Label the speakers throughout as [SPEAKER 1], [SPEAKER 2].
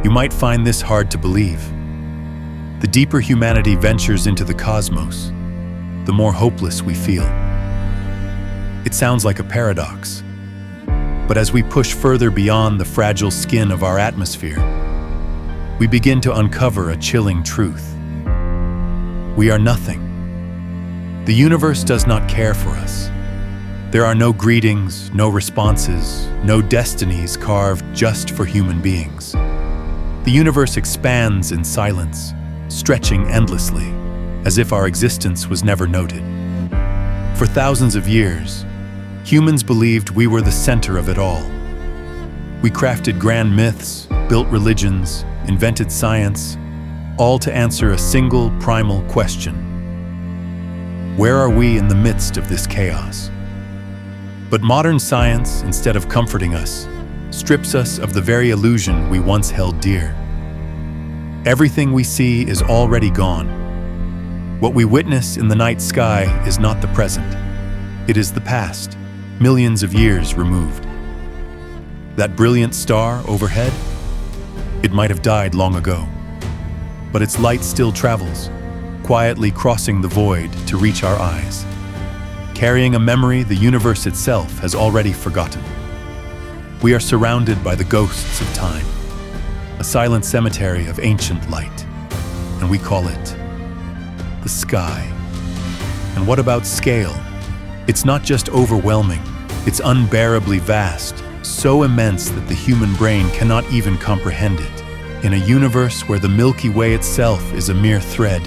[SPEAKER 1] You might find this hard to believe. The deeper humanity ventures into the cosmos, the more hopeless we feel. It sounds like a paradox, but as we push further beyond the fragile skin of our atmosphere, we begin to uncover a chilling truth. We are nothing. The universe does not care for us. There are no greetings, no responses, no destinies carved just for human beings. The universe expands in silence, stretching endlessly, as if our existence was never noted. For thousands of years, humans believed we were the center of it all. We crafted grand myths, built religions, invented science, all to answer a single primal question. Where are we in the midst of this chaos? But modern science, instead of comforting us, strips us of the very illusion we once held dear. Everything we see is already gone. What we witness in the night sky is not the present. It is the past, millions of years removed. That brilliant star overhead? It might have died long ago, but its light still travels, quietly crossing the void to reach our eyes, carrying a memory the universe itself has already forgotten. We are surrounded by the ghosts of time, a silent cemetery of ancient light, and we call it the sky. And what about scale? It's not just overwhelming, it's unbearably vast, so immense that the human brain cannot even comprehend it. In a universe where the Milky Way itself is a mere thread,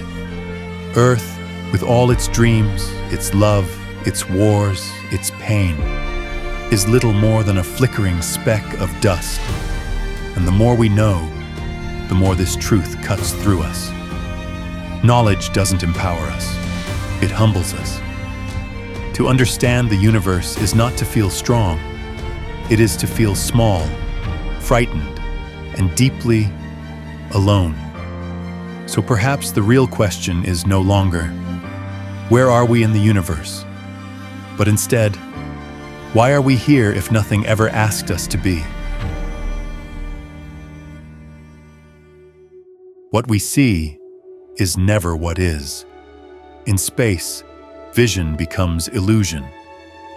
[SPEAKER 1] Earth, with all its dreams, its love, its wars, its pain, is little more than a flickering speck of dust. And the more we know, the more this truth cuts through us. Knowledge doesn't empower us, it humbles us. To understand the universe is not to feel strong, it is to feel small, frightened, and deeply alone. So perhaps the real question is no longer, where are we in the universe? But instead, why are we here if nothing ever asked us to be? What we see is never what is. In space, vision becomes illusion,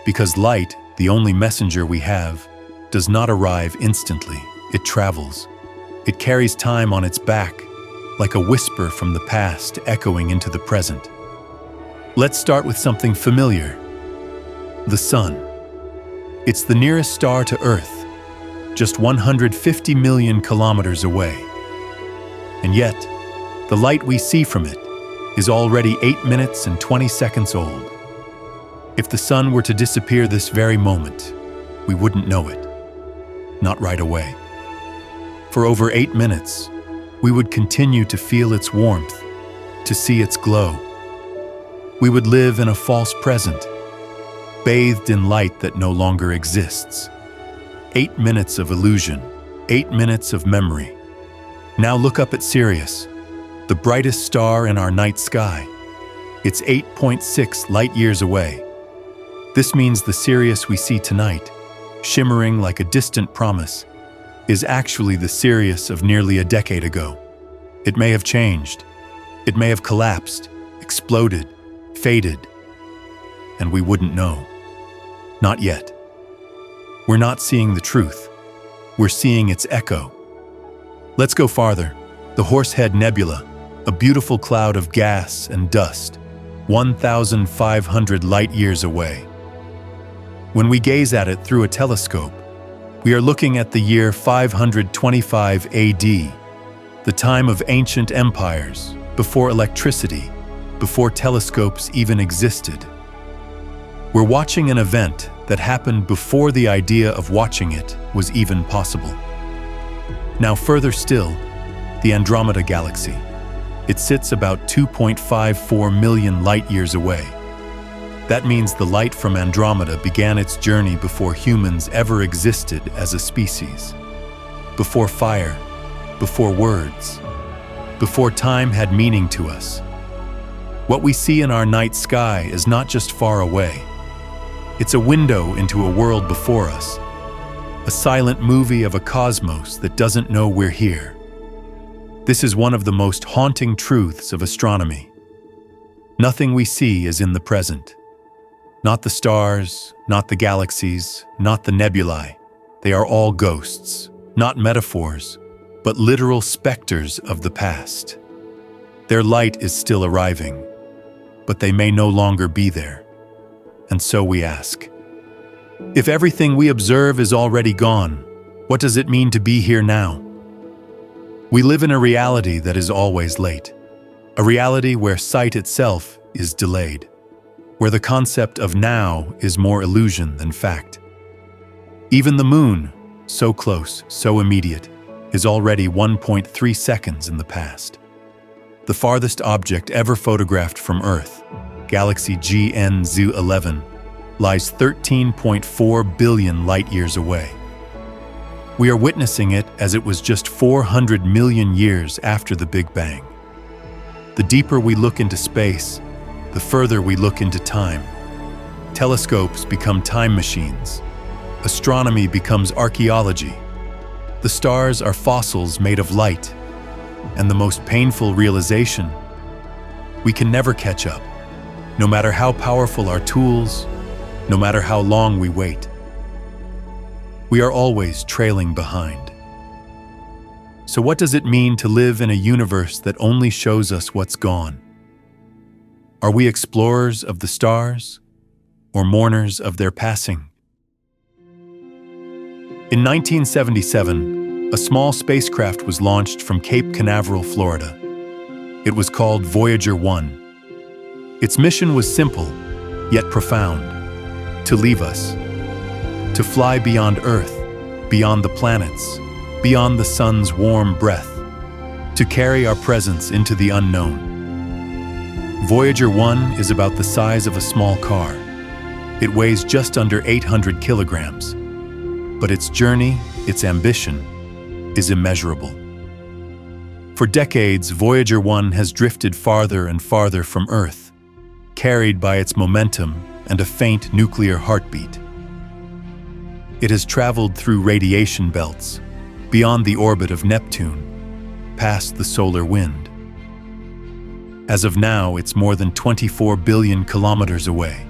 [SPEAKER 1] because light, the only messenger we have, does not arrive instantly. It travels. It carries time on its back, like a whisper from the past echoing into the present. Let's start with something familiar: the sun. It's the nearest star to Earth, just 150 million kilometers away. And yet, the light we see from it is already 8 minutes and 20 seconds old. If the sun were to disappear this very moment, we wouldn't know it. Not right away. For over 8 minutes, we would continue to feel its warmth, to see its glow. We would live in a false present, bathed in light that no longer exists. 8 minutes of illusion, 8 minutes of memory. Now look up at Sirius, the brightest star in our night sky. It's 8.6 light years away. This means the Sirius we see tonight, shimmering like a distant promise, is actually the Sirius of nearly a decade ago. It may have changed. It may have collapsed, exploded, faded, and we wouldn't know. Not yet. We're not seeing the truth. We're seeing its echo. Let's go farther. The Horsehead Nebula, a beautiful cloud of gas and dust, 1,500 light years away. When we gaze at it through a telescope, we are looking at the year 525 AD, the time of ancient empires, before electricity, before telescopes even existed. We're watching an event that happened before the idea of watching it was even possible. Now further still, the Andromeda Galaxy. It sits about 2.54 million light years away. That means the light from Andromeda began its journey before humans ever existed as a species. Before fire, before words, before time had meaning to us. What we see in our night sky is not just far away. It's a window into a world before us, a silent movie of a cosmos that doesn't know we're here. This is one of the most haunting truths of astronomy. Nothing we see is in the present. Not the stars, not the galaxies, not the nebulae. They are all ghosts, not metaphors, but literal specters of the past. Their light is still arriving, but they may no longer be there. And so we ask, if everything we observe is already gone, what does it mean to be here now? We live in a reality that is always late, a reality where sight itself is delayed, where the concept of now is more illusion than fact. Even the moon, so close, so immediate, is already 1.3 seconds in the past. The farthest object ever photographed from Earth, galaxy GN-11, lies 13.4 billion light-years away. We are witnessing it as it was just 400 million years after the Big Bang. The deeper we look into space, the further we look into time. Telescopes become time machines. Astronomy becomes archaeology. The stars are fossils made of light. And the most painful realization, we can never catch up, no matter how powerful our tools, no matter how long we wait. We are always trailing behind. So what does it mean to live in a universe that only shows us what's gone? Are we explorers of the stars or mourners of their passing? In 1977, a small spacecraft was launched from Cape Canaveral, Florida. It was called Voyager 1. Its mission was simple, yet profound: to leave us, to fly beyond Earth, beyond the planets, beyond the sun's warm breath, to carry our presence into the unknown. Voyager 1 is about the size of a small car. It weighs just under 800 kilograms, but its journey, its ambition, is immeasurable. For decades, Voyager 1 has drifted farther and farther from Earth, carried by its momentum and a faint nuclear heartbeat. It has traveled through radiation belts, beyond the orbit of Neptune, past the solar wind. As of now, it's more than 24 billion kilometers away.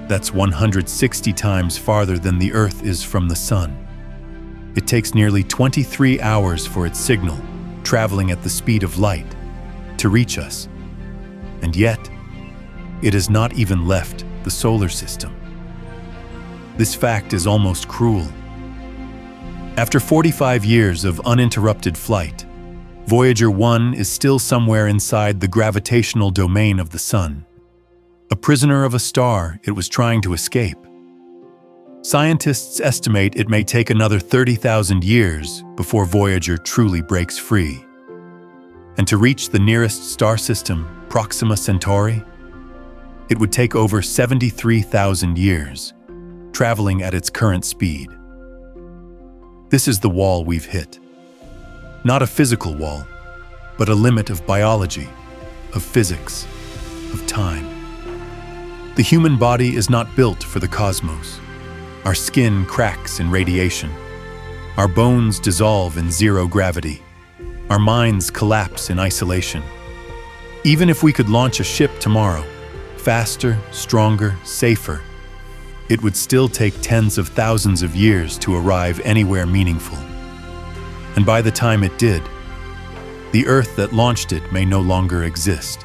[SPEAKER 1] That's 160 times farther than the Earth is from the Sun. It takes nearly 23 hours for its signal, traveling at the speed of light, to reach us. And yet, it has not even left the solar system. This fact is almost cruel. After 45 years of uninterrupted flight, Voyager 1 is still somewhere inside the gravitational domain of the Sun, a prisoner of a star it was trying to escape. Scientists estimate it may take another 30,000 years before Voyager truly breaks free. And to reach the nearest star system, Proxima Centauri, it would take over 73,000 years, traveling at its current speed. This is the wall we've hit. Not a physical wall, but a limit of biology, of physics, of time. The human body is not built for the cosmos. Our skin cracks in radiation. Our bones dissolve in zero gravity. Our minds collapse in isolation. Even if we could launch a ship tomorrow, faster, stronger, safer, it would still take tens of thousands of years to arrive anywhere meaningful. And by the time it did, the Earth that launched it may no longer exist.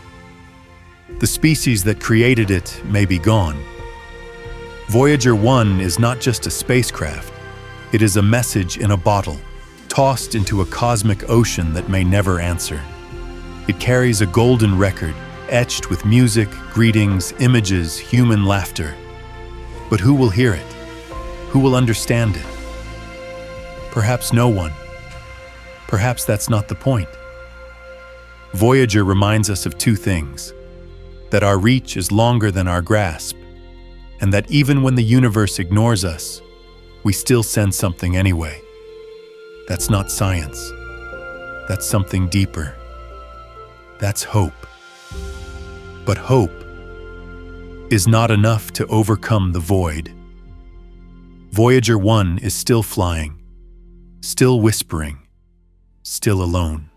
[SPEAKER 1] The species that created it may be gone. Voyager 1 is not just a spacecraft, it is a message in a bottle, tossed into a cosmic ocean that may never answer. It carries a golden record, etched with music, greetings, images, human laughter. But who will hear it? Who will understand it? Perhaps no one. Perhaps that's not the point. Voyager reminds us of two things: that our reach is longer than our grasp, and that even when the universe ignores us, we still send something anyway. That's not science. That's something deeper. That's hope. But hope is not enough to overcome the void. Voyager 1 is still flying, still whispering, still alone.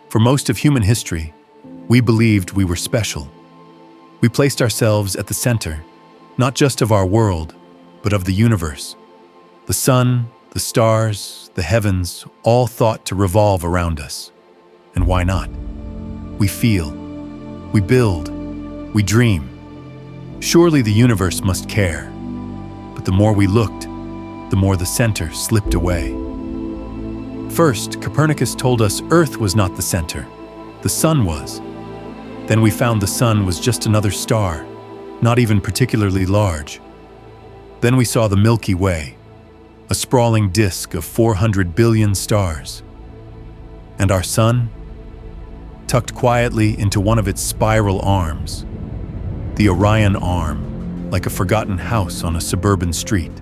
[SPEAKER 1] For most of human history, we believed we were special. We placed ourselves at the center, not just of our world, but of the universe. The sun, the stars, the heavens, all thought to revolve around us. And why not? We feel, we build, we dream. Surely the universe must care. But the more we looked, the more the center slipped away. First, Copernicus told us Earth was not the center, the sun was. Then we found the sun was just another star, not even particularly large. Then we saw the Milky Way, a sprawling disk of 400 billion stars. And our sun, tucked quietly into one of its spiral arms, the Orion Arm, like a forgotten house on a suburban street.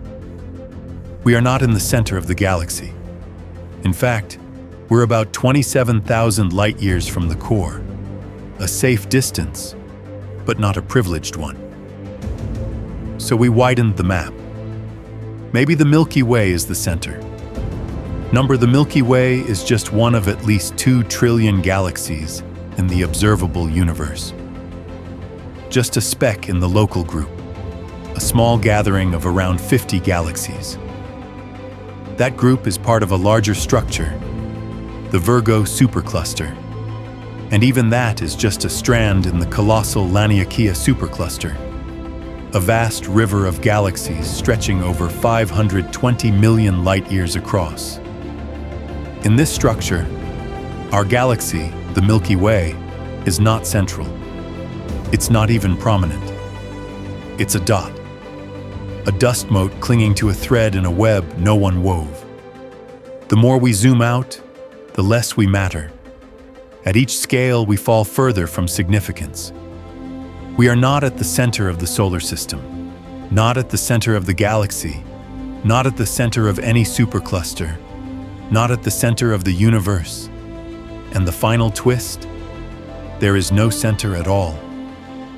[SPEAKER 1] We are not in the center of the galaxy. In fact, we're about 27,000 light-years from the core, a safe distance, but not a privileged one. So we widened the map. Maybe the Milky Way is the center. The Milky Way is just one of at least 2 trillion galaxies in the observable universe. Just a speck in the local group, a small gathering of around 50 galaxies. That group is part of a larger structure, the Virgo supercluster. And even that is just a strand in the colossal Laniakea supercluster, a vast river of galaxies stretching over 520 million light-years across. In this structure, our galaxy, the Milky Way, is not central. It's not even prominent. It's a dot, a dust mote clinging to a thread in a web no one wove. The more we zoom out, the less we matter. At each scale, we fall further from significance. We are not at the center of the solar system, not at the center of the galaxy, not at the center of any supercluster, not at the center of the universe. And the final twist? There is no center at all.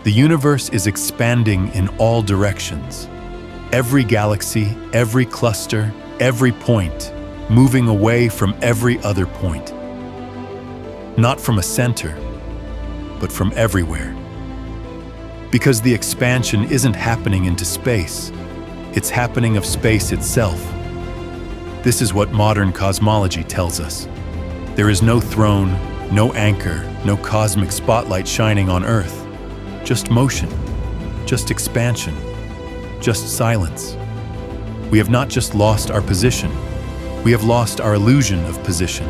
[SPEAKER 1] The universe is expanding in all directions. Every galaxy, every cluster, every point, moving away from every other point. Not from a center, but from everywhere. Because the expansion isn't happening into space, it's happening of space itself. This is what modern cosmology tells us. There is no throne, no anchor, no cosmic spotlight shining on Earth. Just motion, just expansion, just silence. We have not just lost our position, we have lost our illusion of position.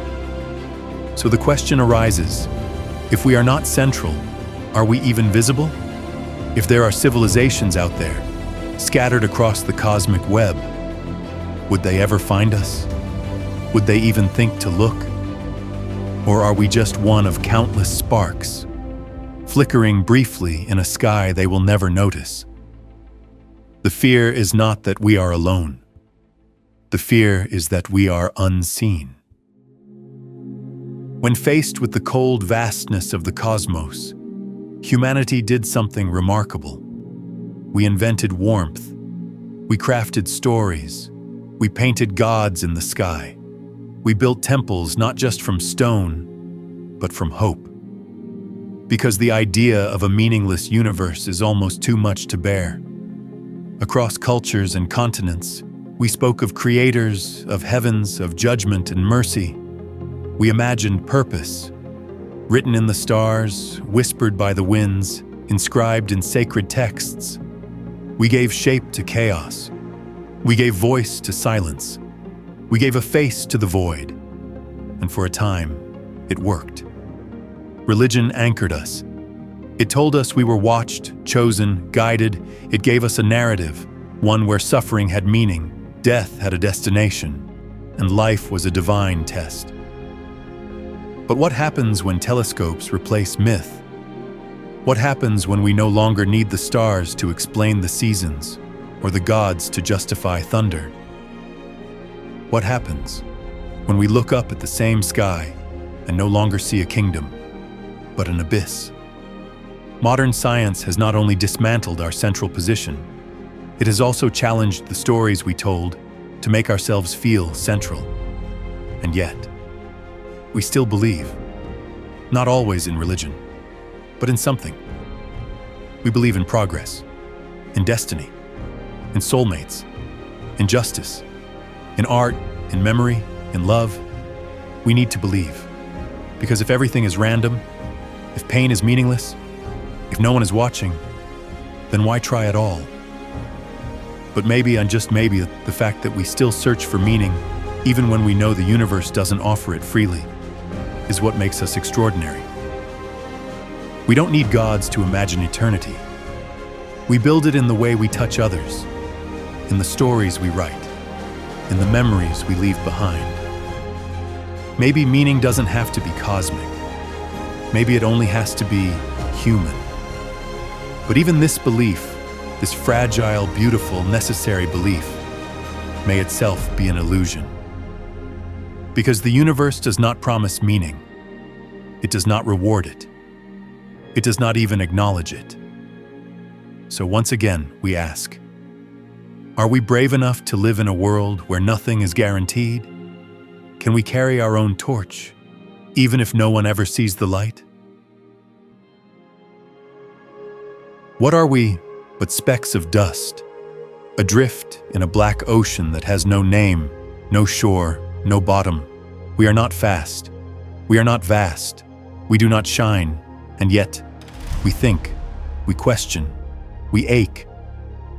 [SPEAKER 1] So the question arises, if we are not central, are we even visible? If there are civilizations out there, scattered across the cosmic web, would they ever find us? Would they even think to look? Or are we just one of countless sparks, flickering briefly in a sky they will never notice? The fear is not that we are alone. The fear is that we are unseen. When faced with the cold vastness of the cosmos, humanity did something remarkable. We invented warmth. We crafted stories. We painted gods in the sky. We built temples not just from stone, but from hope. Because the idea of a meaningless universe is almost too much to bear. Across cultures and continents, we spoke of creators, of heavens, of judgment and mercy. We imagined purpose, written in the stars, whispered by the winds, inscribed in sacred texts. We gave shape to chaos. We gave voice to silence. We gave a face to the void. And for a time, it worked. Religion anchored us. It told us we were watched, chosen, guided. It gave us a narrative, one where suffering had meaning, death had a destination, and life was a divine test. But what happens when telescopes replace myth? What happens when we no longer need the stars to explain the seasons, or the gods to justify thunder? What happens when we look up at the same sky and no longer see a kingdom, but an abyss? Modern science has not only dismantled our central position, it has also challenged the stories we told to make ourselves feel central. And yet, we still believe. Not always in religion, but in something. We believe in progress, in destiny, in soulmates, in justice, in art, in memory, in love. We need to believe. Because if everything is random, if pain is meaningless, if no one is watching, then why try at all? But maybe, and just maybe, the fact that we still search for meaning, even when we know the universe doesn't offer it freely, is what makes us extraordinary. We don't need gods to imagine eternity. We build it in the way we touch others, in the stories we write, in the memories we leave behind. Maybe meaning doesn't have to be cosmic. Maybe it only has to be human. But even this belief, this fragile, beautiful, necessary belief, may itself be an illusion. Because the universe does not promise meaning. It does not reward it. It does not even acknowledge it. So once again, we ask, are we brave enough to live in a world where nothing is guaranteed? Can we carry our own torch, even if no one ever sees the light? What are we but specks of dust, adrift in a black ocean that has no name, no shore, no bottom? We are not fast. We are not vast. We do not shine. And yet, we think, we question, we ache,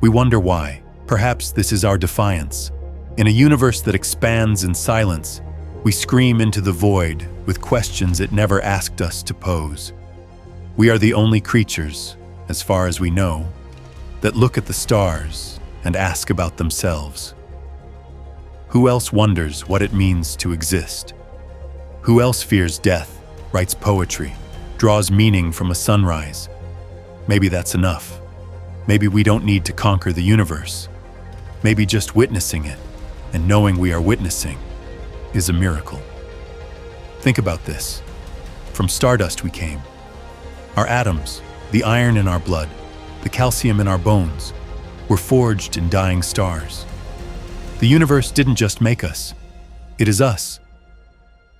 [SPEAKER 1] we wonder why. Perhaps this is our defiance. In a universe that expands in silence, we scream into the void with questions it never asked us to pose. We are the only creatures, as far as we know, that look at the stars and ask about themselves. Who else wonders what it means to exist? Who else fears death, writes poetry, draws meaning from a sunrise? Maybe that's enough. Maybe we don't need to conquer the universe. Maybe just witnessing it and knowing we are witnessing is a miracle. Think about this. From stardust we came. Our atoms, the iron in our blood, the calcium in our bones, were forged in dying stars. The universe didn't just make us. It is us.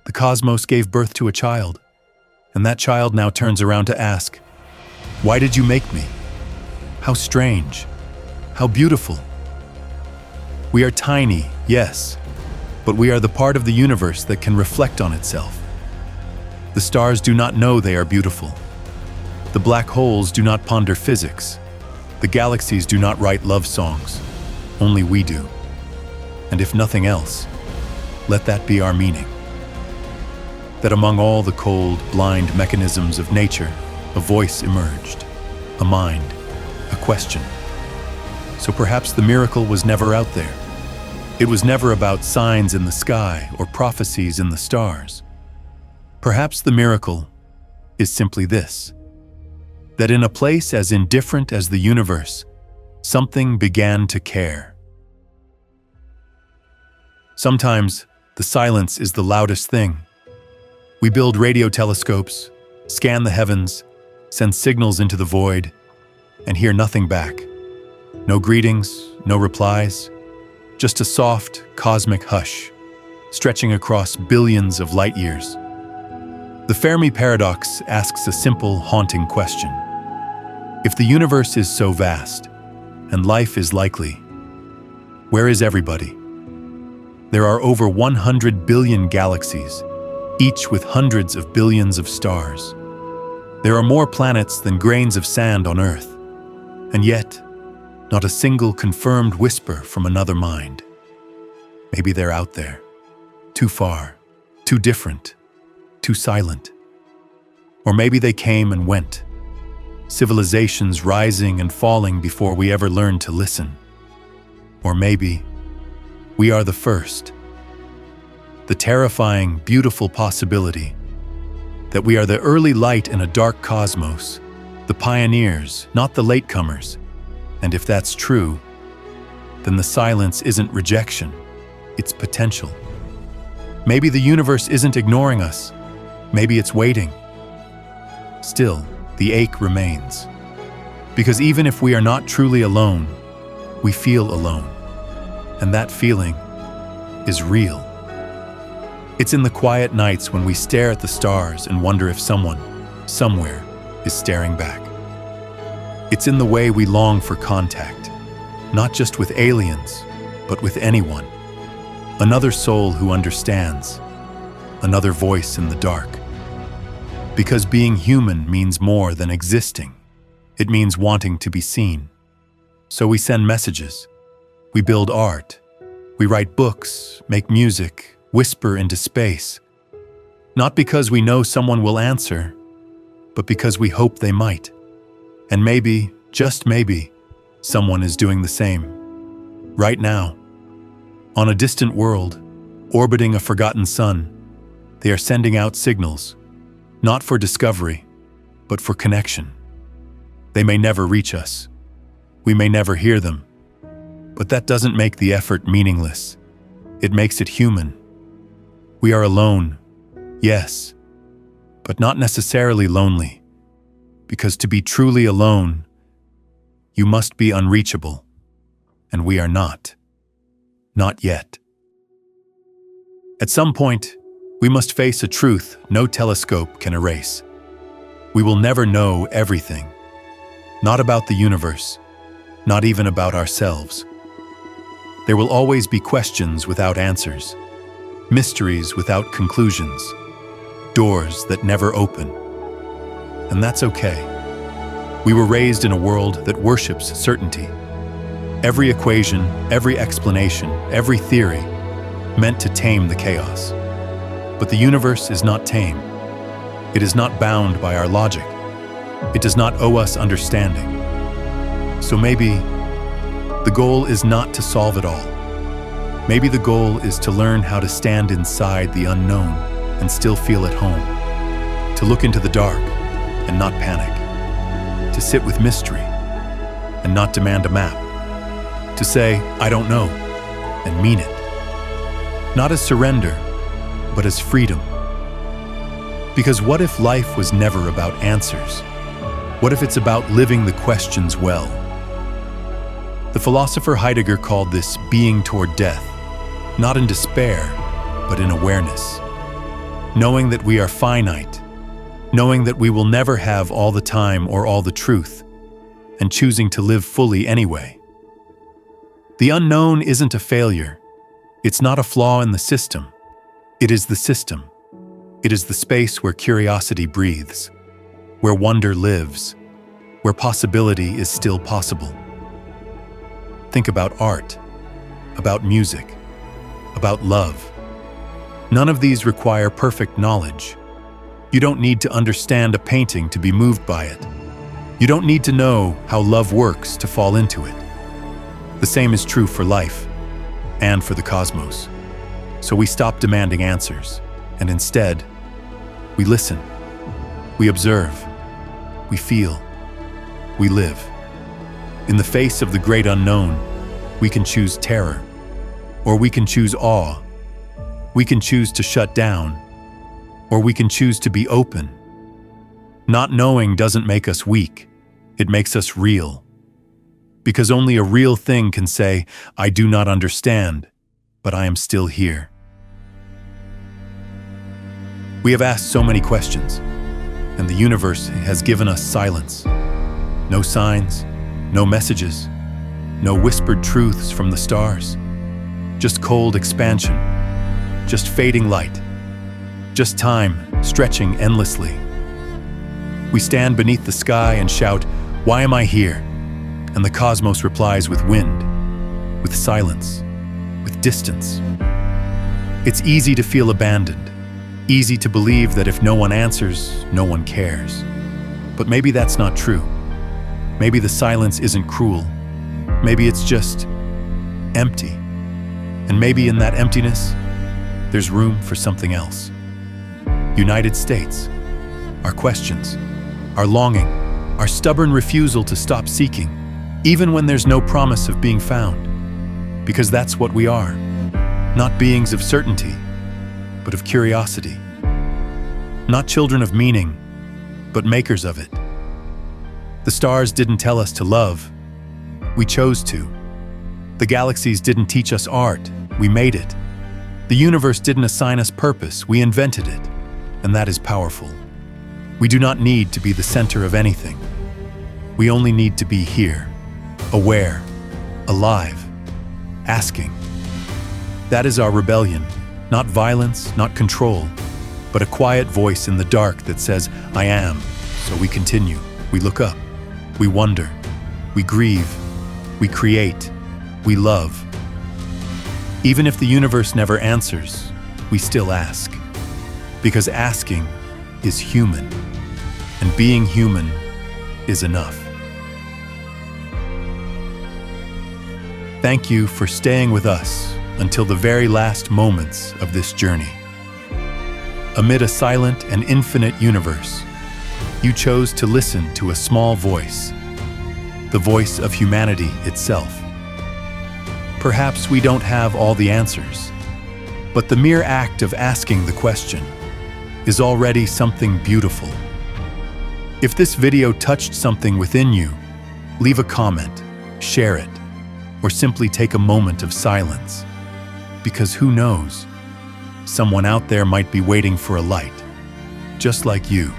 [SPEAKER 1] The cosmos gave birth to a child, and that child now turns around to ask, why did you make me? How strange. How beautiful. We are tiny, yes, but we are the part of the universe that can reflect on itself. The stars do not know they are beautiful. The black holes do not ponder physics. The galaxies do not write love songs. Only we do. And if nothing else, let that be our meaning. That among all the cold, blind mechanisms of nature, a voice emerged, a mind, a question. So perhaps the miracle was never out there. It was never about signs in the sky or prophecies in the stars. Perhaps the miracle is simply this, that in a place as indifferent as the universe, something began to care. Sometimes the silence is the loudest thing. We build radio telescopes, scan the heavens, send signals into the void, and hear nothing back. No greetings, no replies, just a soft, cosmic hush, stretching across billions of light years. The Fermi paradox asks a simple, haunting question. If the universe is so vast, and life is likely, where is everybody? There are over 100 billion galaxies, each with hundreds of billions of stars. There are more planets than grains of sand on Earth, and yet, not a single confirmed whisper from another mind. Maybe they're out there, too far, too different, too silent. Or maybe they came and went, civilizations rising and falling before we ever learned to listen. Or maybe we are the first. The terrifying, beautiful possibility that we are the early light in a dark cosmos, the pioneers, not the latecomers. And if that's true, then the silence isn't rejection, it's potential. Maybe the universe isn't ignoring us. Maybe it's waiting. Still, the ache remains. Because even if we are not truly alone, we feel alone. And that feeling is real. It's in the quiet nights when we stare at the stars and wonder if someone, somewhere, is staring back. It's in the way we long for contact, not just with aliens, but with anyone. Another soul who understands, another voice in the dark. Because being human means more than existing. It means wanting to be seen. So we send messages. We build art. We write books, make music, whisper into space. Not because we know someone will answer, but because we hope they might. And maybe, just maybe, someone is doing the same. Right now, on a distant world, orbiting a forgotten sun, they are sending out signals, not for discovery, but for connection. They may never reach us. We may never hear them. But that doesn't make the effort meaningless. It makes it human. We are alone, yes, but not necessarily lonely. Because to be truly alone, you must be unreachable. And we are not. Not yet. At some point, we must face a truth no telescope can erase. We will never know everything. Not about the universe, not even about ourselves. There will always be questions without answers, mysteries without conclusions, doors that never open. And that's okay. We were raised in a world that worships certainty. Every equation, every explanation, every theory meant to tame the chaos. But the universe is not tame. It is not bound by our logic. It does not owe us understanding. So maybe the goal is not to solve it all. Maybe the goal is to learn how to stand inside the unknown and still feel at home. To look into the dark and not panic. To sit with mystery and not demand a map. To say, I don't know, and mean it. Not as surrender, but as freedom. Because what if life was never about answers? What if it's about living the questions well? The philosopher Heidegger called this being toward death, not in despair, but in awareness. Knowing that we are finite, knowing that we will never have all the time or all the truth, and choosing to live fully anyway. The unknown isn't a failure. It's not a flaw in the system. It is the system. It is the space where curiosity breathes, where wonder lives, where possibility is still possible. Think about art, about music, about love. None of these require perfect knowledge. You don't need to understand a painting to be moved by it. You don't need to know how love works to fall into it. The same is true for life and for the cosmos. So we stop demanding answers, and instead, we listen, we observe, we feel, we live. In the face of the great unknown, we can choose terror, or we can choose awe. We can choose to shut down, or we can choose to be open. Not knowing doesn't make us weak, it makes us real. Because only a real thing can say, I do not understand, but I am still here. We have asked so many questions, and the universe has given us silence. No signs, no messages, no whispered truths from the stars. Just cold expansion, just fading light, just time stretching endlessly. We stand beneath the sky and shout, "Why am I here?" And the cosmos replies with wind, with silence, with distance. It's easy to feel abandoned, easy to believe that if no one answers, no one cares. But maybe that's not true. Maybe the silence isn't cruel. Maybe it's just empty. And maybe in that emptiness, there's room for something else. United States, our questions, our longing, our stubborn refusal to stop seeking, even when there's no promise of being found. Because that's what we are, not beings of certainty, but of curiosity. Not children of meaning, but makers of it. The stars didn't tell us to love, we chose to. The galaxies didn't teach us art, we made it. The universe didn't assign us purpose, we invented it, and that is powerful. We do not need to be the center of anything. We only need to be here, aware, alive, asking. That is our rebellion, not violence, not control, but a quiet voice in the dark that says, I am. So we continue, we look up, we wonder, we grieve, we create, we love. Even if the universe never answers, we still ask. Because asking is human, and being human is enough. Thank you for staying with us until the very last moments of this journey. Amid a silent and infinite universe, you chose to listen to a small voice, the voice of humanity itself. Perhaps we don't have all the answers, but the mere act of asking the question is already something beautiful. If this video touched something within you, leave a comment, share it, or simply take a moment of silence. Because who knows, someone out there might be waiting for a light, just like you.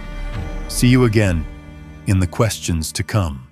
[SPEAKER 1] See you again in the questions to come.